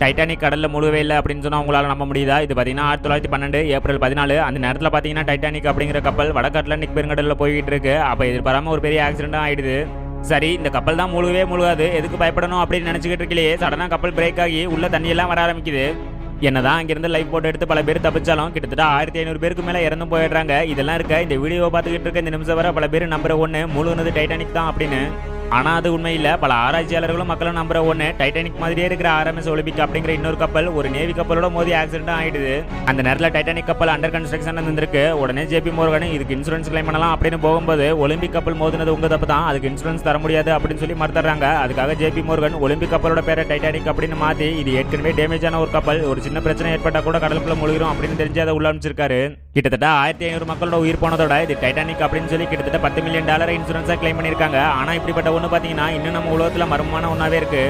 Titanic கடல்ல முழுவே இல்லை அப்படின்னு சொன்னா உங்களால நம்ப முடியுதா? இது பாத்தீங்கன்னா 1912 ஏப்ரல் 14 அந்த நேரத்தில் பாத்தீங்கன்னா டைட்டானிக் அப்படிங்கிற கப்பல் வடக்கு அட்லாண்டிக் பெருங்கடல்ல போய்கிட்டு இருக்கு. அப்ப எதிர்பாராம ஒரு பெரிய ஆக்சிடென்ட் ஆயிடுது. சரி, இந்த கப்பல் தான் முழுவே முழுகாது, எதுக்கு பயப்படணும் அப்படின்னு நினைச்சுக்கிட்டு இருக்கலையே சடனா கப்பல் பிரேக் ஆகி உள்ள தண்ணி எல்லாம் வர ஆரம்பிக்குது. என்னதான் அங்கிருந்து லைஃப் போட் எடுத்து பல பேர் தப்பிச்சாலும் கிட்டத்தட்ட 1500 பேருக்கு மேல இறந்து போயிடுறாங்க. இதெல்லாம் இருக்க இந்த வீடியோ பார்த்துக்கிட்டு இருக்க இந்த நிமிஷம் வர பல பேர் நம்புற ஒண்ணு முழுனது டைட்டானிக் தான் அப்படின்னு. ஆனா அது உண்மை இல்ல. பல ஆராய்ச்சியாளர்களும் மக்களும் நம்புற ஒண்ணு டைட்டானிக் மாதிரியே இருக்கிற RMS ஒலிம்பிக் அப்படிங்கிற இன்னொரு கப்பல் ஒரு நேவி கப்பலோட மோதி ஆக்சிடென்ட் ஆயிடுது. அந்த நேரத்தில் டைட்டானிக் கப்பல் அண்டர் கன்ஸ்ட்ரக்ஷன் இருந்திருக்கு. உடனே JP Morgan இதுக்கு இன்சூரன்ஸ் கிளைம் பண்ணலாம் அப்படின்னு போகும்போது ஒலிம்பிக் கப்பல் மோதினது உங்க தப்பு தான், அதுக்கு இன்சூரன்ஸ் தர முடியாது அப்படின்னு சொல்லி மறுத்துறாங்க. அதுக்காக JP Morgan ஒலிம்பிக் கப்பலோட பேரை டைட்டானிக் அப்படின்னு மாத்தி இது ஏற்கனவே டேமேஜ் ஆன ஒரு கப்பல், ஒரு சின்ன பிரச்சனை ஏற்பட்டா கூட கடலுக்குள்ள முழுகிறோம் அப்படின்னு தெரிஞ்சு அதை உள்ள அமைச்சிருக்காரு. கிட்டத்தட்ட 1500 மக்களோட உயிர் போனதோட இது டைட்டானிக் அப்படின்னு சொல்லி கிட்டத்தட்ட $10 மில்லியன் இன்சூரன்ஸா கிளைம் பண்ணிருக்காங்க. ஆனா இப்படிப்பட்ட ஒண்ணு பாத்தீங்கன்னா இன்னும் நம்ம உலகத்துல மர்மமான ஒன்னாவே இருக்கு.